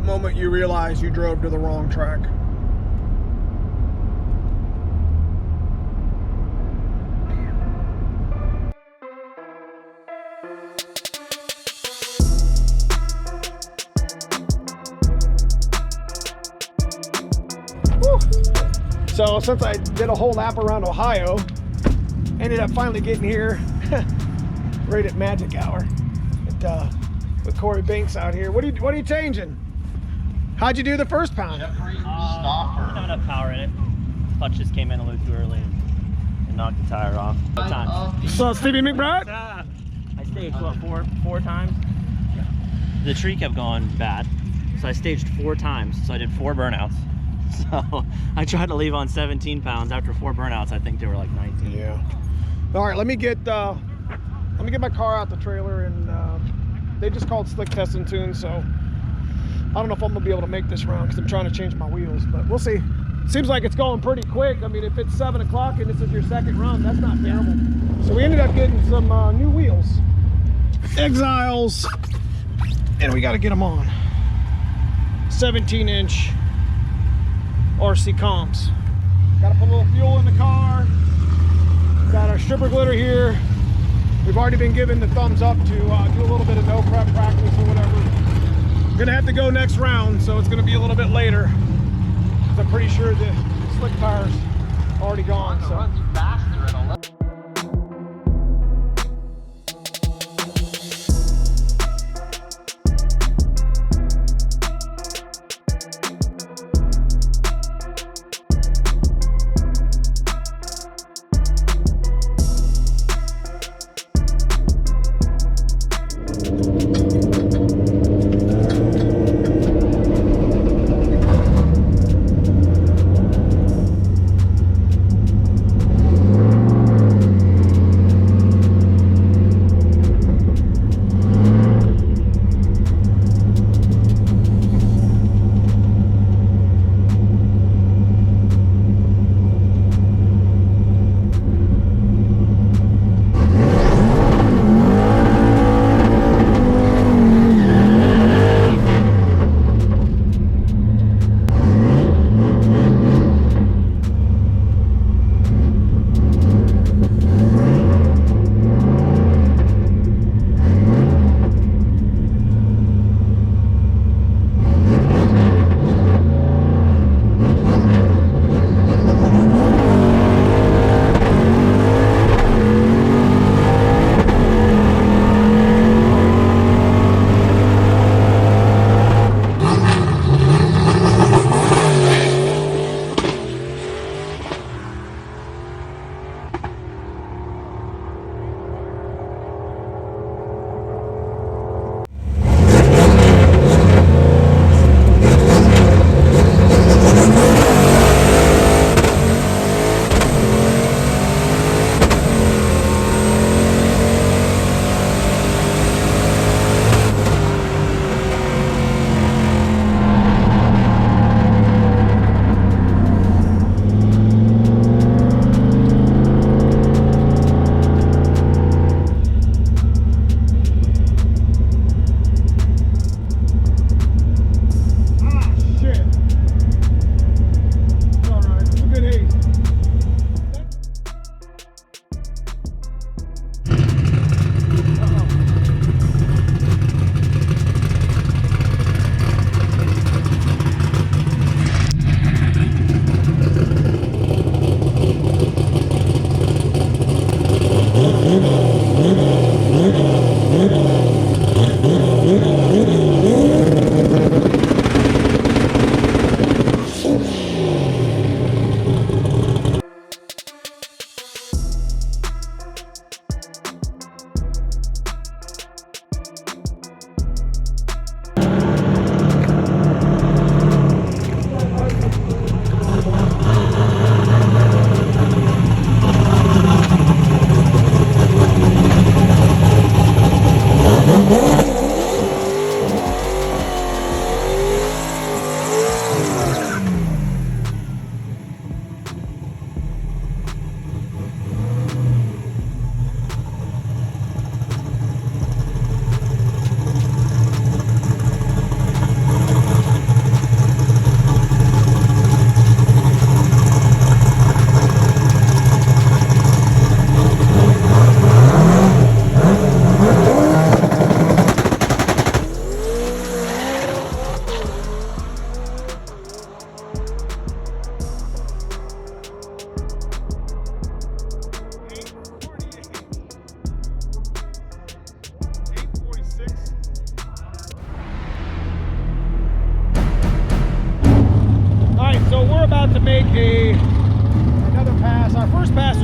that moment you realize you drove to the wrong track. Whew. So since I did a whole lap around Ohio, ended up finally getting here right at magic hour with Corey Banks out here. What are you changing? How'd you do the first pound? I didn't have enough power in it. Clutch just came in a little too early and knocked the tire off. What time? So Stevie McBride? I staged what, four times? The tree kept going bad, so I staged 4 times. So I did 4 burnouts. So I tried to leave on 17 pounds. After 4 burnouts, I think they were like 19. Yeah. All right, let me get my car out the trailer, and they just called slick testing tune, so I don't know if I'm gonna be able to make this round because I'm trying to change my wheels, but we'll see. Seems like it's going pretty quick. I mean, if it's 7 o'clock and this is your second run, that's not terrible. So we ended up getting some new wheels, Exiles, and we got to get them on. 17-inch RC comps. Got to put a little fuel in the car. Got our stripper glitter here. We've already been given the thumbs up to do a little bit of no prep practice or whatever. Gonna have to go next round, so it's gonna be a little bit later. I'm pretty sure the slick tire's already gone. So.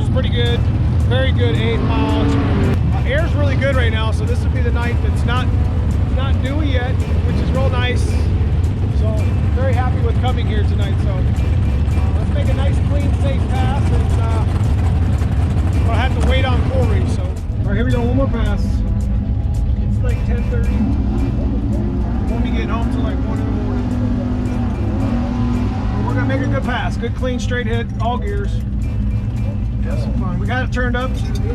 feels pretty good. Very good 8 miles. Air's really good right now, so this would be the night that's not dewy yet, which is real nice. So very happy with coming here tonight. So let's make a nice, clean, safe pass, and I'll have to wait on Corey. So all right, here we go. One more pass. It's like 10:30. Won't be getting home till like 1 in the morning. But we're gonna make a good pass. Good, clean, straight hit, all gears. Have some fun. We got it turned up to be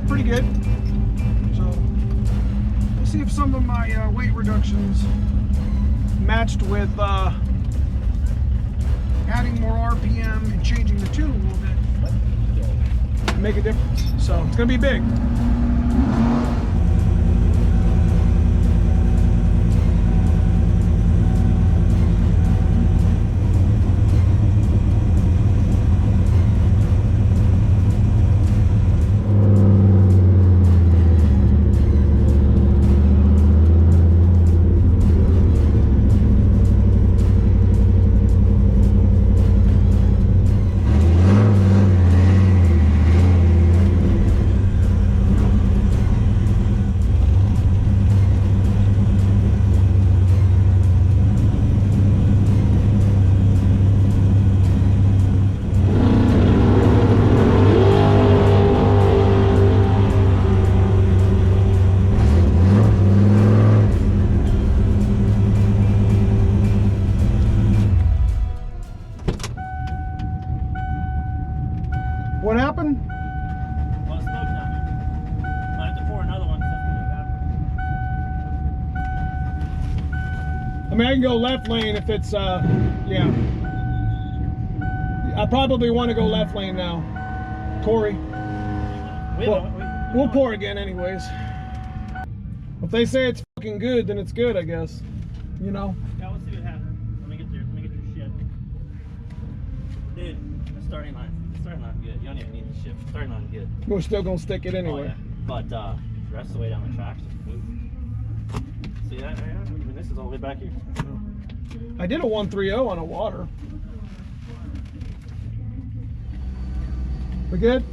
pretty good. So we'll see if some of my weight reductions matched with adding more RPM and changing the tune a little bit make a difference. So it's gonna be big. What happened? Well, smoke down there. I have to pour another one. I mean, I can go left lane if it's, yeah. I probably want to go left lane now. Corey. We'll pour again anyways. If they say it's fucking good, then it's good, I guess. You know? Yeah, we'll see what happens. Let me get your shit. Dude, the starting line. Starting line good. You don't even need the shift. Starting line good. We're still gonna stick it anyway. Oh, yeah. But the rest of the way down the track, just move. See that? I mean, this is all the way back here. I did a 130 on a water. We good?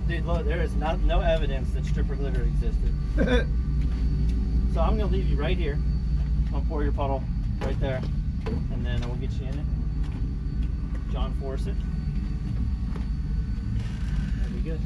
Dude, look, there is no evidence that stripper glitter existed. So I'm gonna leave you right here. I'll pour your puddle right there, and then we'll get you in it. John Force it. That'd be good.